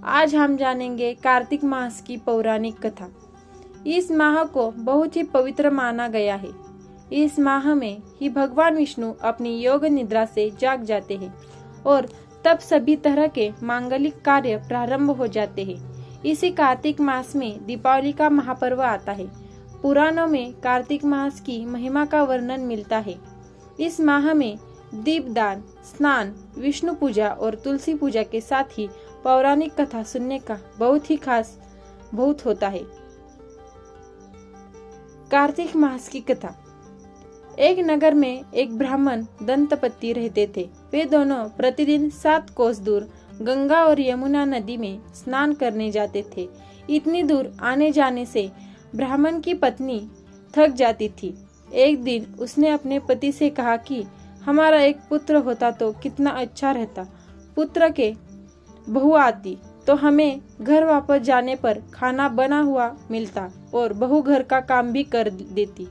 आज हम जानेंगे कार्तिक मास की पौराणिक कथा। इस माह को बहुत ही पवित्र माना गया है। इस माह में ही भगवान विष्णु अपनी योग निद्रा से जाग जाते हैं और तब सभी तरह के मांगलिक कार्य प्रारंभ हो जाते हैं। इसी कार्तिक मास में दीपावली का महापर्व आता है। पुराणों में कार्तिक मास की महिमा का वर्णन मिलता है। इस माह में दीपदान, स्नान, विष्णु पूजा और तुलसी पूजा के साथ ही पौराणिक कथा सुनने का बहुत ही खास बहुत होता है। कार्तिक मास की कथा। एक नगर में एक ब्राह्मण दंतपति रहते थे। वे दोनों प्रतिदिन 7 कोस दूर गंगा और यमुना नदी में स्नान करने जाते थे। इतनी दूर आने जाने से ब्राह्मण की पत्नी थक जाती थी। एक दिन उसने अपने पति से कहा कि हमारा एक पुत्र होता तो कितना अच्छा रहता। पुत्र के बहू आती तो हमें घर वापस जाने पर खाना बना हुआ मिलता और बहू घर का काम भी कर देती।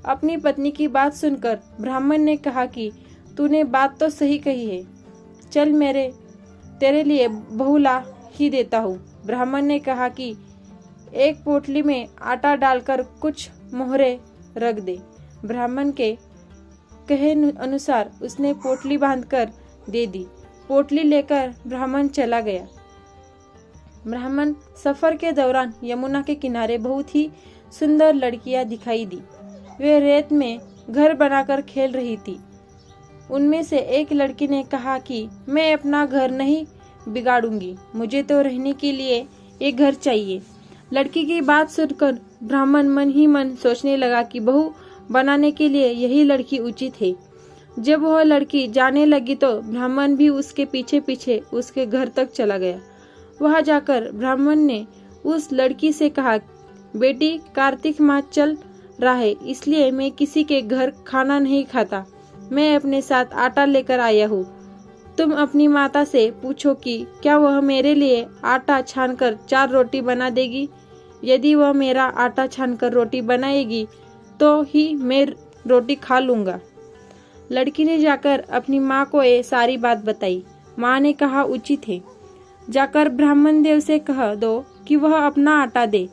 अपनी पत्नी की बात सुनकर ब्राह्मण ने कहा कि तूने बात तो सही कही है, चल तेरे लिए बहू ला ही देता हूँ। ब्राह्मण ने कहा कि एक पोटली में आटा डालकर कुछ मोहरे रख दे। ब्राह्मण के कहे अनुसार उसने पोटली बांधकर दे दी। पोटली लेकर ब्राह्मण चला गया। ब्राह्मण सफर के दौरान यमुना के किनारे बहुत ही सुंदर लड़कियां दिखाई दी। वे रेत में घर बनाकर खेल रही थी। उनमें से एक लड़की ने कहा कि मैं अपना घर नहीं बिगाड़ूंगी, मुझे तो रहने के लिए एक घर चाहिए। लड़की की बात सुनकर ब्राह्मण मन ही मन सोचने लगा कि बहू बनाने के लिए यही लड़की उचित है। जब वह लड़की जाने लगी तो ब्राह्मण भी उसके पीछे पीछे उसके घर तक चला गया। वहां जाकर ब्राह्मण ने उस लड़की से कहा, बेटी, कार्तिक मास चल रहा है, इसलिए मैं किसी के घर खाना नहीं खाता। मैं अपने साथ आटा लेकर आया हूँ। तुम अपनी माता से पूछो कि क्या वह मेरे लिए आटा छानकर 4 रोटी बना देगी। यदि वह मेरा आटा छानकर रोटी बनाएगी तो ही मैं रोटी खा लूंगा। लड़की ने जाकर अपनी माँ को ये सारी बात बताई। माँ ने कहा, उचित है, जाकर ब्राह्मण देव से कह दो कि वह अपना आटा दे,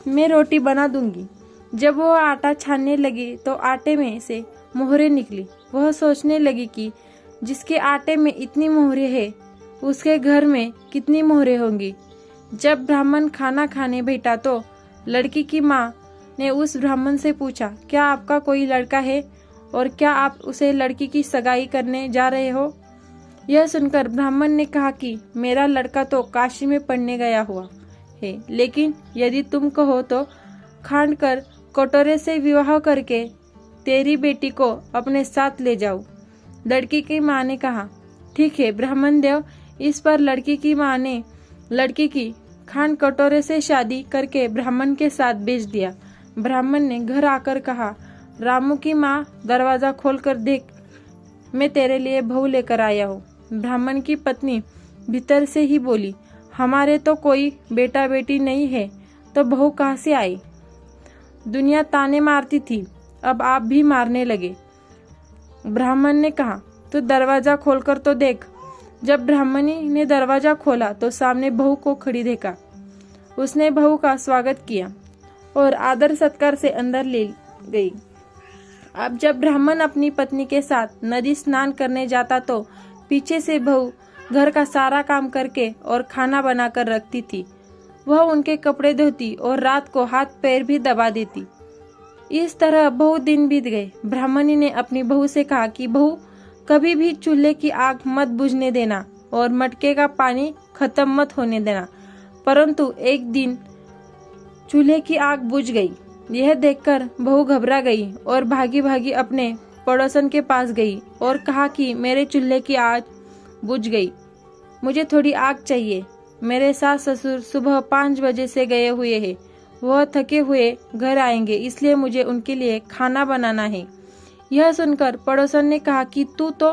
मैं रोटी बना दूंगी। जब वह आटा छानने लगी तो आटे में से मोहरे निकली। वह सोचने लगी कि जिसके आटे में इतनी मोहरे है उसके घर में कितनी मोहरे होंगी। जब ब्राह्मण खाना खाने बैठा तो लड़की की माँ ने उस ब्राह्मण से पूछा, क्या आपका कोई लड़का है और क्या आप उसे लड़की की सगाई करने जा रहे हो। यह सुनकर ब्राह्मण ने कहा कि मेरा लड़का तो काशी में पढ़ने गया हुआ है, लेकिन यदि तुम कहो तो खांड कर कटोरे से विवाह करके तेरी बेटी को अपने साथ ले जाऊं। लड़की की माँ ने कहा, ठीक है ब्राह्मण देव। इस पर लड़की की माँ ने लड़की की खांड कटोरे से शादी करके ब्राह्मण के साथ भेज दिया। ब्राह्मण ने घर आकर कहा, रामू की माँ, दरवाजा खोलकर देख, मैं तेरे लिए बहू लेकर आया हूँ। ब्राह्मण की पत्नी भीतर से ही बोली, हमारे तो कोई बेटा बेटी नहीं है तो बहू कहाँ से आई। दुनिया ताने मारती थी, अब आप भी मारने लगे। ब्राह्मण ने कहा, तो दरवाजा खोलकर तो देख। जब ब्राह्मणी ने दरवाजा खोला तो सामने बहू को खड़ी देखा। उसने बहू का स्वागत किया और आदर सत्कार से अंदर ले गई। अब जब ब्राह्मण अपनी पत्नी के साथ नदी स्नान करने जाता तो पीछे से बहू घर का सारा काम करके और खाना बनाकर रखती थी। वह उनके कपड़े धोती और रात को हाथ पैर भी दबा देती। इस तरह बहुत दिन बीत गए। ब्राह्मणी ने अपनी बहू से कहा कि बहू, कभी भी चूल्हे की आग मत बुझने देना और मटके का पानी खत्म मत होने देना। परंतु एक दिन चूल्हे की आग बुझ गई। यह देखकर बहू घबरा गई और भागी भागी अपने पड़ोसन के पास गई और कहा कि मेरे चूल्हे की आग बुझ गई, मुझे थोड़ी आग चाहिए। मेरे सास ससुर सुबह 5 बजे से गए हुए हैं, वह थके हुए घर आएंगे, इसलिए मुझे उनके लिए खाना बनाना है। यह सुनकर पड़ोसन ने कहा कि तू तो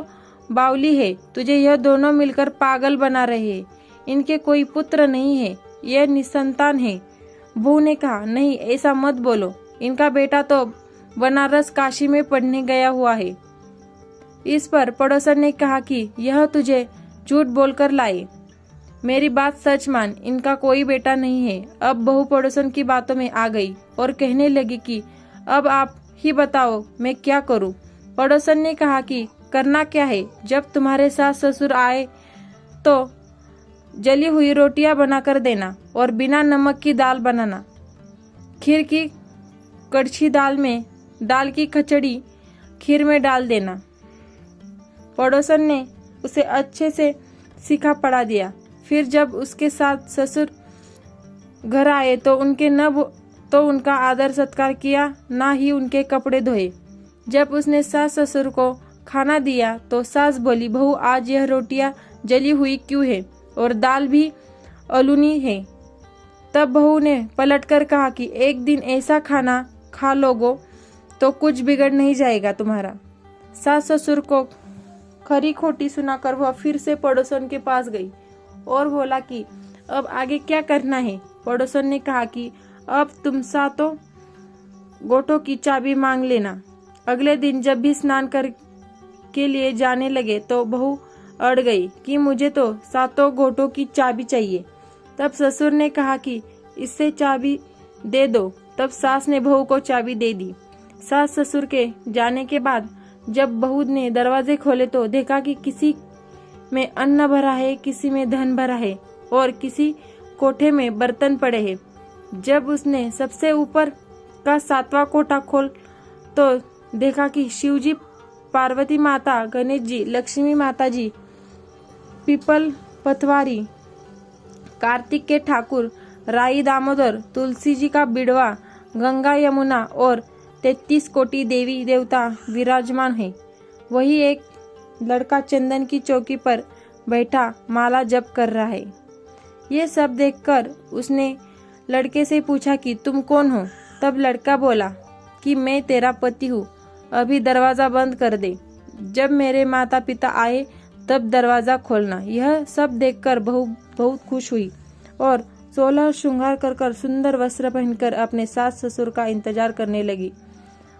बावली है, तुझे यह दोनों मिलकर पागल बना रहे हैं। इनके कोई पुत्र नहीं है, यह निसंतान है। बहू ने कहा, नहीं ऐसा मत बोलो, इनका बेटा तो बनारस काशी में पढ़ने गया हुआ है। इस पर पड़ोसन ने कहा कि यह तुझे झूठ बोलकर लाए। मेरी बात सच मान, इनका कोई बेटा नहीं है। अब बहू पड़ोसन की बातों में आ गई और कहने लगी कि अब आप ही बताओ मैं क्या करूं। पड़ोसन ने कहा कि करना क्या है, जब तुम्हारे सास ससुर आए तो जली हुई रोटियां बनाकर देना और बिना नमक की दाल बनाना। खीर की कड़छी दाल में दाल की खिचड़ी खीर में डाल देना। पड़ोसन ने उसे अच्छे से सिखा पढ़ा दिया। फिर जब उसके साथ ससुर घर आए तो उनका आदर सत्कार किया, ना ही उनके कपड़े धोए। जब उसने सास ससुर को खाना दिया तो सास बोली, बहू आज यह रोटियां जली हुई क्यों है और दाल भी अलूनी है। तब बहू ने पलटकर कहा कि एक दिन ऐसा खाना खा लोगो तो कुछ बिगड़ नहीं जाएगा तुम्हारा। सास ससुर को खरी खोटी सुनाकर वह फिर से पड़ोसन के पास गई और बोला कि अब आगे क्या करना है। पड़ोसन ने कहा कि अब तुम सातों गोटों की चाबी मांग लेना। अगले दिन जब भी स्नान कर के लिए जाने लगे तो बहू अड़ गई कि मुझे तो सातों गोटों की चाबी चाहिए। तब ससुर ने कहा कि इससे चाबी दे दो। तब सास ने बहू को चाबी दे दी। सास ससुर के जाने के बाद जब बहू ने दरवाजे खोले तो देखा कि किसी में अन्न भरा है, किसी में धन भरा है और किसी कोठे में बर्तन पड़े हैं। जब उसने सबसे ऊपर का 7वां कोठा खोल तो देखा कि शिवजी, पार्वती माता, गणेश जी, लक्ष्मी माता जी, पीपल पतवारी, कार्तिक के ठाकुर, राई दामोदर, तुलसी जी का बिड़वा, गंगा यमुना और 33 कोटि देवी देवता विराजमान है। वही एक लड़का चंदन की चौकी पर बैठा माला जप कर रहा है। ये सब देखकर उसने लड़के से पूछा कि तुम कौन हो। तब लड़का बोला कि मैं तेरा पति हूँ, अभी दरवाजा बंद कर दे, जब मेरे माता पिता आए तब दरवाजा खोलना। यह सब देखकर बहू बहुत खुश हुई और 16 श्रृंगार कर सुंदर वस्त्र पहनकर अपने सास ससुर का इंतजार करने लगी।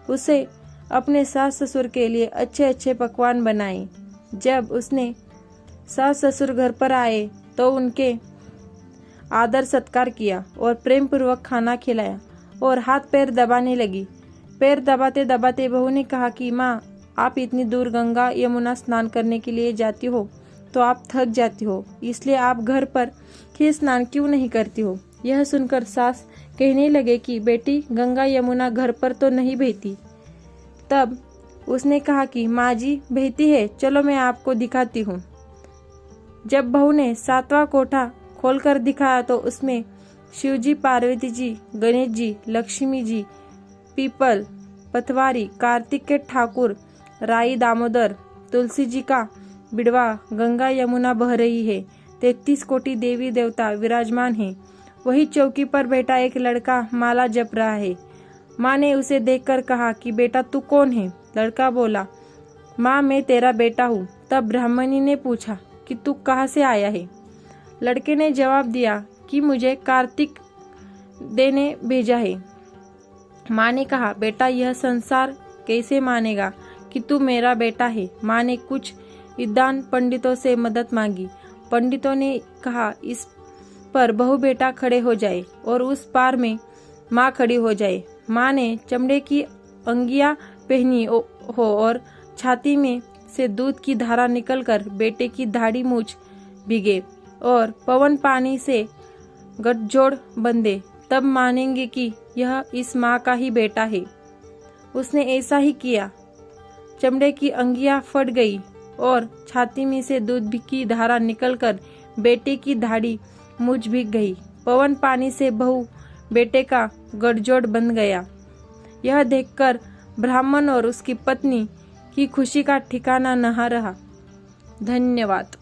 उसे अपने सास ससुर के लिए अच्छे अच्छे पकवान बनाए। जब उसने सास ससुर घर पर आए तो उनके आदर सत्कार किया और प्रेम पूर्वक खाना खिलाया और हाथ पैर दबाने लगी। पैर दबाते दबाते बहू ने कहा कि माँ, आप इतनी दूर गंगा यमुना स्नान करने के लिए जाती हो तो आप थक जाती हो, इसलिए आप घर पर ही स्नान क्यों नहीं करती हो। यह सुनकर सास कहने लगे कि बेटी, गंगा यमुना घर पर तो नहीं बहती। तब उसने कहा कि माँ जी बहती है, चलो मैं आपको दिखाती हूँ। जब बहू ने 7वां कोठा खोलकर दिखाया तो उसमें शिवजी, पार्वती जी, गणेश जी, लक्ष्मी जी, पीपल पतवारी, कार्तिक के ठाकुर, राई दामोदर, तुलसी जी का बिड़वा, गंगा यमुना बह रही है, 33 कोटि देवी देवता विराजमान है। वही चौकी पर बैठा एक लड़का माला जप रहा है। माँ ने उसे देखकर कहा कि बेटा तू कौन है। लड़का बोला, माँ मैं तेरा बेटा हूँ। तब ब्राह्मणी ने पूछा कि तू कहाँ से आया है। लड़के ने जवाब दिया कि मुझे कार्तिक देने भेजा है। माँ ने कहा, बेटा यह संसार कैसे मानेगा कि तू मेरा बेटा है। माँ ने कुछ विद्वान पंडितों से मदद मांगी। पंडितों ने कहा इस पर बहू बेटा खड़े हो जाए और उस पार में माँ खड़ी हो जाए। माँ ने चमड़े की अंगियां पहनी हो और छाती में से दूध की धारा निकलकर बेटे की दाढ़ी मूछ भीगे और पवन पानी से गठजोड़ बंधे, तब मानेंगे कि यह इस माँ का ही बेटा है। उसने ऐसा ही किया। चमड़े की अंगियां फट गई और छाती में से दूध की धारा निकलकर बेटे की दाढ़ी मूछ भीग गई। पवन पानी से बहू बेटे का गठजोड़ बन गया। यह देखकर ब्राह्मण और उसकी पत्नी की खुशी का ठिकाना न रहा। धन्यवाद।